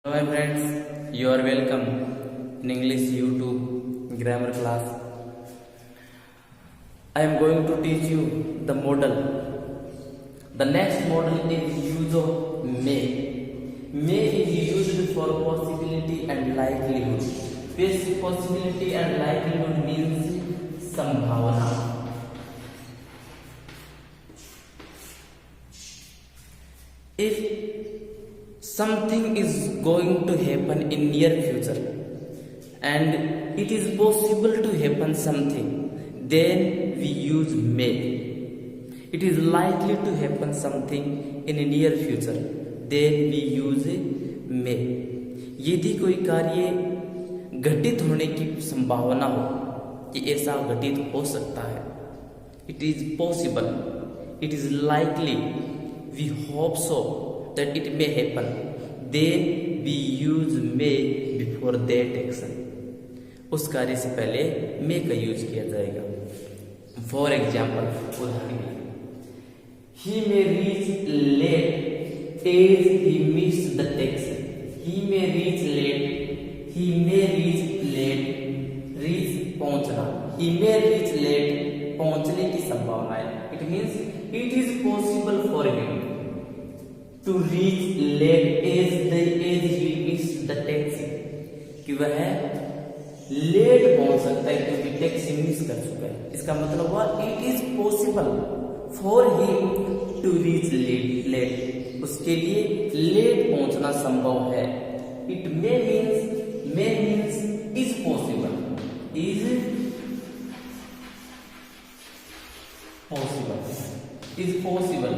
Hello my friends, you are welcome in English YouTube grammar class. I am going to teach you the model. The next model is use of may. May is used for possibility and likelihood. This possibility and likelihood means संभावना. If something is going to happen in near future and it is possible to happen something, then we use may. It is likely to happen something in near future, then we use may. यदि कोई कार्य घटित होने की संभावना हो कि ऐसा घटित हो सकता है, it is possible, it is likely, we hope so that it may happen, then we use may before that action. उस कार्य से पहले may का यूज किया जाएगा. फॉर एग्जाम्पल, उदाहरण के लिए, he may reach late as he missed the taxi. He may reach late, he may reach late, reach पहुंचना, he may reach late पहुंचने की संभावना है. It means it is possible for him to reach late as he missed the taxi. कि वह late पहुंच सकता है क्योंकि टैक्सी मिस कर चुका है. इसका मतलब हुआ it is possible for him to reach late. उसके लिए लेट पहुंचना संभव है. It may means is possible. Is possible.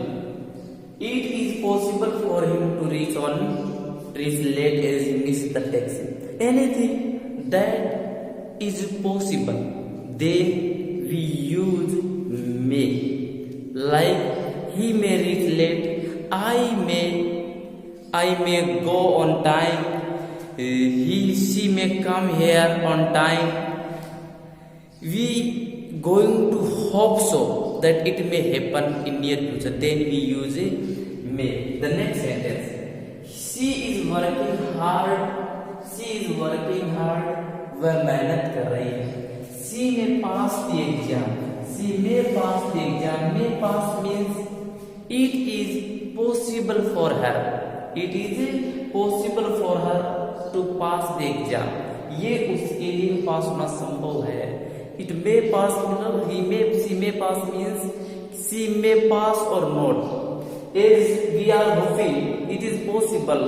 It is possible for him to reach late as he missed the taxi. Anything that is possible, then we use may. Like he may reach late, I may go on time, she may come here on time. We going to hope so that it may happen in near future, then we use may. The next sentence, she is working hard. वह मेहनत कर रही है. she may pass the exam. may pass means it is possible for her. to pass the exam. ये उसके लिए पास होना संभव है. It may pass मतलब she may pass means she may pass or not. As we are hoping, it is possible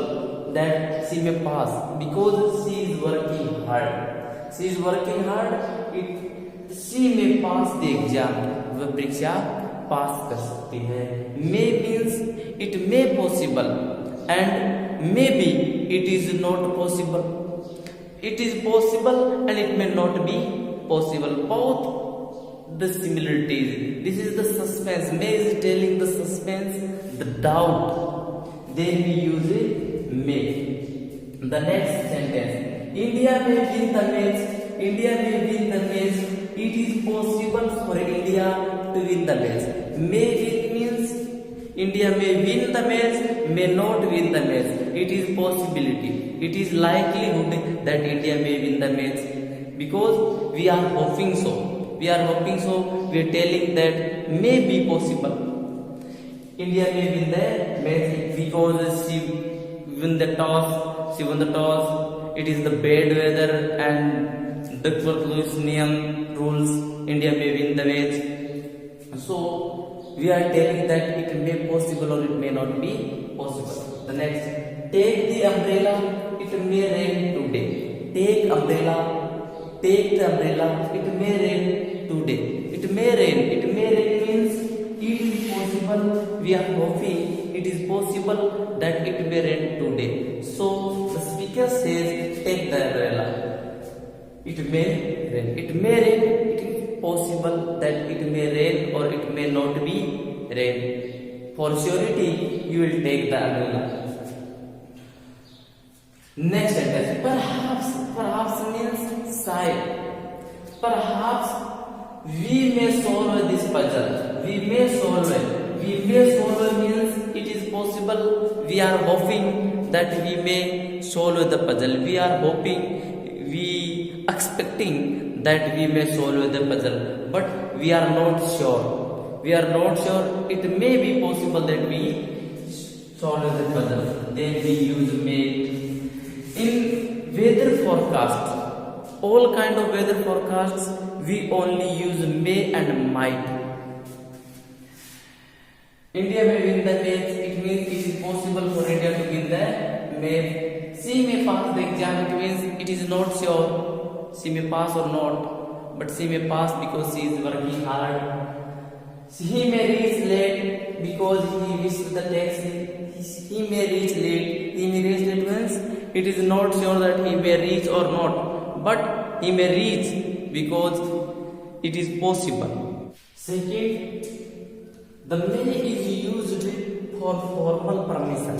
that she may pass because she is working hard. She may pass the exam. वह परीक्षा पास कर सकती है. May means it may possible and maybe it is not possible. It is possible and it may not be possible. Both the similarities. This is the suspense. May is telling the suspense, the doubt. Then we use may. The next sentence, India may win the match. It is possible for India to win the match. May means India may win the match, may not win the match. It is possibility. It is likelihood that India may win the match. Because we are hoping so. We are telling that may be possible. India may win the match because she won the toss. It is the bad weather and Duckworth-Lewis rules. India may win the match. So we are telling that it may possible or it may not be possible. The next, take the umbrella. It may rain today. Take the umbrella, it may rain today. It may rain means it is possible. We are hoping it is possible that it may rain today. So the speaker says, take the umbrella. It may rain. It is possible that it may rain or it may not be rain. For surety, you will take the umbrella. Next sentence, perhaps means sigh. Perhaps we may solve this puzzle. We may solve means it is possible. We are hoping that we may solve the puzzle. We are hoping, we expecting that we may solve the puzzle, but we are not sure. We are not sure. It may be possible that we solve the puzzle. Then we use may. In weather forecast, all kind of weather forecasts, we only use may and might. India may win the match, it means it is possible for India to win the match. She may pass the exam, it means it is not sure she may pass or not, but she may pass because she is working hard. He may reach late because he missed the taxi. He may reach late. He may reach late means it is not sure that he may reach or not, but he may reach because it is possible. Second, the may is used for formal permission.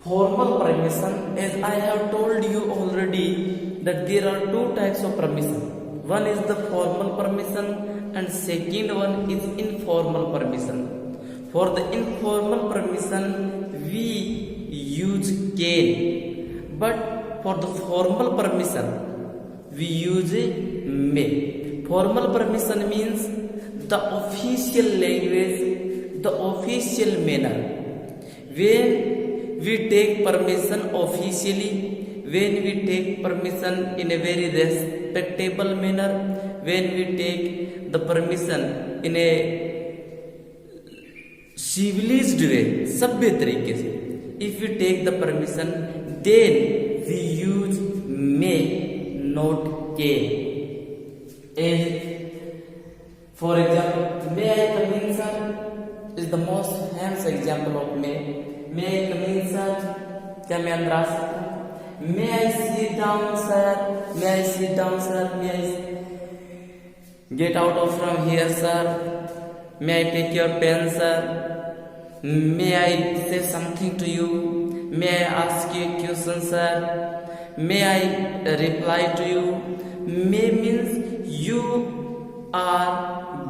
Formal permission, as I have told you already, that there are two types of permission. One is the formal permission and second one is informal permission. For the informal permission, we use can, but for the formal permission, we use may. Formal permission means the official language, the official manner. When we take permission officially, when we take permission in a very respectable manner, when we take the permission in a civilized way, सभ्य तरीके से, if we take the permission, then we use may, not can. And for example, may I come in, sir? Is the most famous example of may. May I come in, sir? क्या मैं अंदर आ सकता हूँ? May I sit down, sir? May I sit down, sir? May I get out of from here, sir? May I take your pen, sir? May I say something to you? May I ask you a question, sir? May I reply to you? May means you are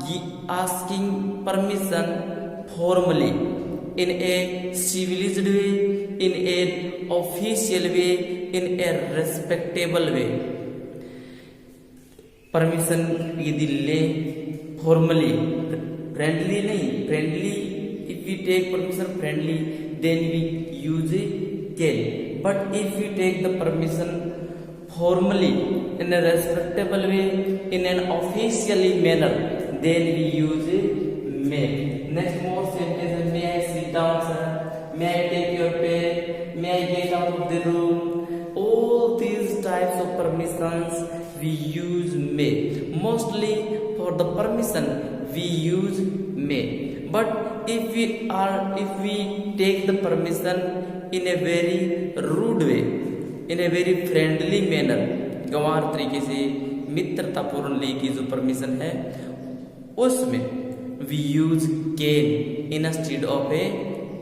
asking permission formally, in a civilized way, in an official way, in a respectable way. Permission यदि ले formally, friendly नहीं, friendly, if we take permission friendly, then we use can. But if we take the permission formally, in a respectable way, in an officially manner, then we use may. Next more sentence, may I sit down, sir? May I take your pen? May I get out of the room? All these types of permissions we use may. Mostly for the permission we use may. But if we take the permission in a very rude way, in a very friendly manner, गंवार तरीके से मित्रतापूर्ण ले की जो permission है, उसमें we use can instead of a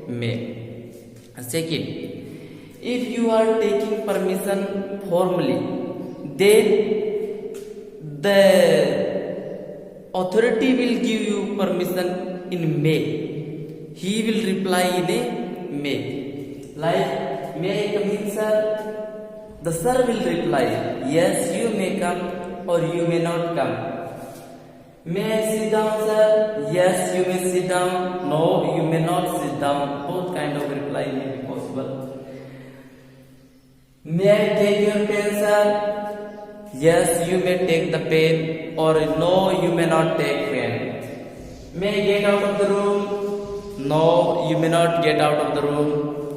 may. Second, if you are taking permission formally, then the authority will give you permission in may. He will reply in a may. Like, may I come in, sir? The sir will reply, yes, you may come or you may not come. May I sit down, sir? Yes, you may sit down. No, you may not sit down. Both kind of reply may be possible. May I take your pen, sir? Yes, you may take the pen, or no, you may not take pen. May I get out of the room? No, you may not get out of the room.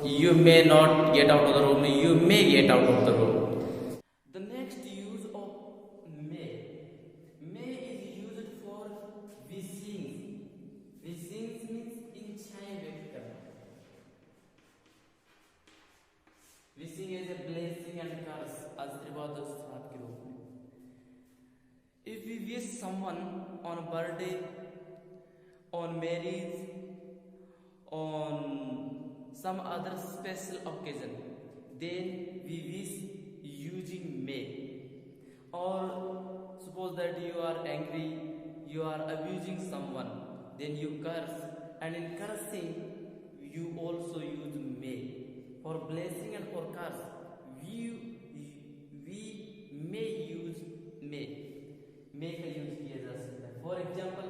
You may not get out of the room. You may get out of the room. The next use of may. May is used for wishing. Wishing means इच्छाएं व्यक्त करना. Wishing is a blessing and curse, आशीर्वाद और श्राप के रूप में. If we wish someone on birthday, on marriage, on some other special occasion, then we wish using may. Or suppose that you are angry, you are abusing someone, then you curse, and in cursing you also use may. For blessing and for curse, we may use may. May का use किया जा सकता है. For example,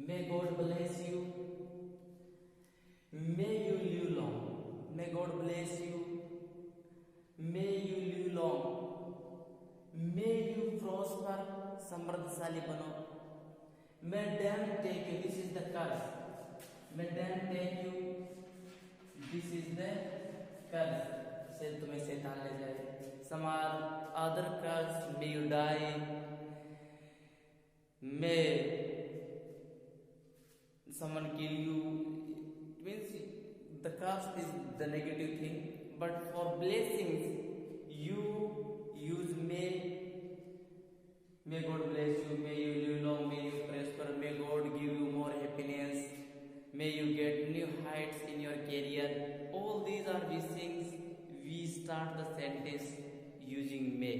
may God bless you. May you live long. May God bless you. May you live long. May you prosper. समृद्धशाली बनो. May them take you. This is the curse. May them take you. This is the curse. से तुम्हें शैतान ले जाए. Some other curse. May you die. May someone kill you. It means the curse is the negative thing. But for blessings, you use may. May God bless you. May you live long. May you prosper. May God give you more happiness. May you get new heights in your career. All these are these things. We start the sentence using may.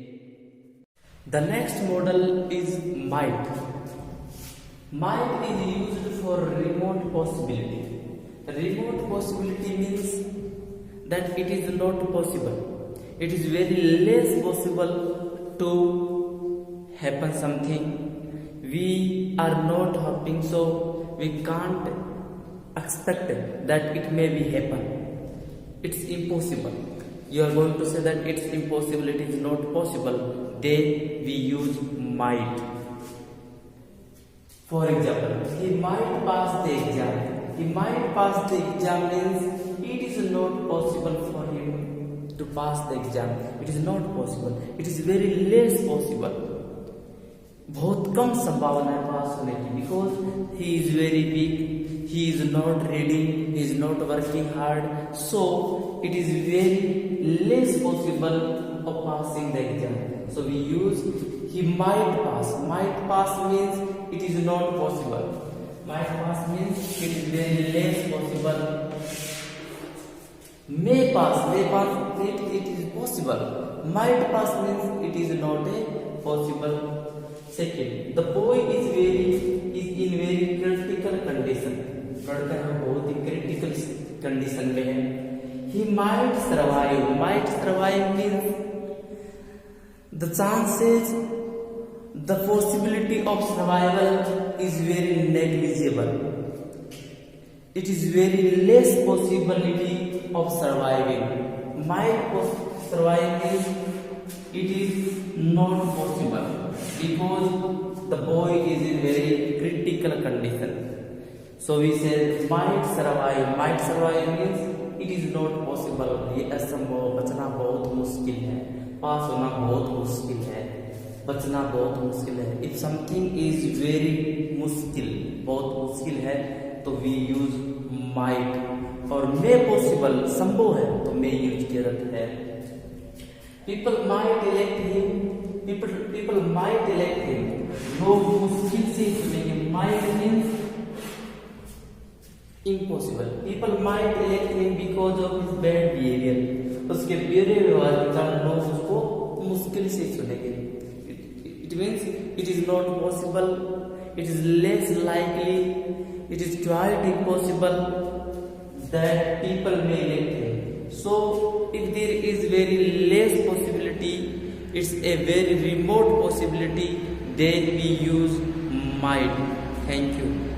The next model is might. Might is used for remote possibility. Remote possibility means that it is not possible. It is very less possible to happen something. We are not hoping, so we can't expect that it may be happen. It's impossible. You are going to say that it's impossible, it is not possible. Then we use might. For example, he might pass the exam. He might pass the exam means it is not possible for him to pass the exam. It is not possible. It is very less possible. बहुत कम संभावना है पास होने की. Because he is very weak. He is not reading. He is not working hard. So it is very less possible of passing the exam. So we use he might pass. Might pass means it is not possible. Might pass means it is very less possible. May pass. May pass it is possible. Might pass means it is not a possible. Second, the boy is in very critical condition. लड़का बहुत ही critical condition में है. He might survive. Might survive means the chances, the possibility of survival is very negligible. It is very less possibility of surviving. Might survive means it is not possible because the boy is in very critical condition. So we say might survive. Might survive means it is not possible. ये असंभव, बचना बहुत मुश्किल है. पास होना बहुत मुश्किल है. बचना बहुत मुश्किल है. If something is very मुश्किल, बहुत मुश्किल है, तो we use might. और may possible, संभव है, तो may use किया जाता है. People might elect him. People might elect him. लोग मुश्किल से चुनेंगे. Might means impossible. People might elect him because of his bad behavior. उसके बुरे व्यवहार के कारण लोग उसको मुश्किल से चुनेंगे. It means it is not possible. It is less likely. It is quite impossible that people may elect him. So if there is very less possibility, it's a very remote possibility, then we use might. Thank you.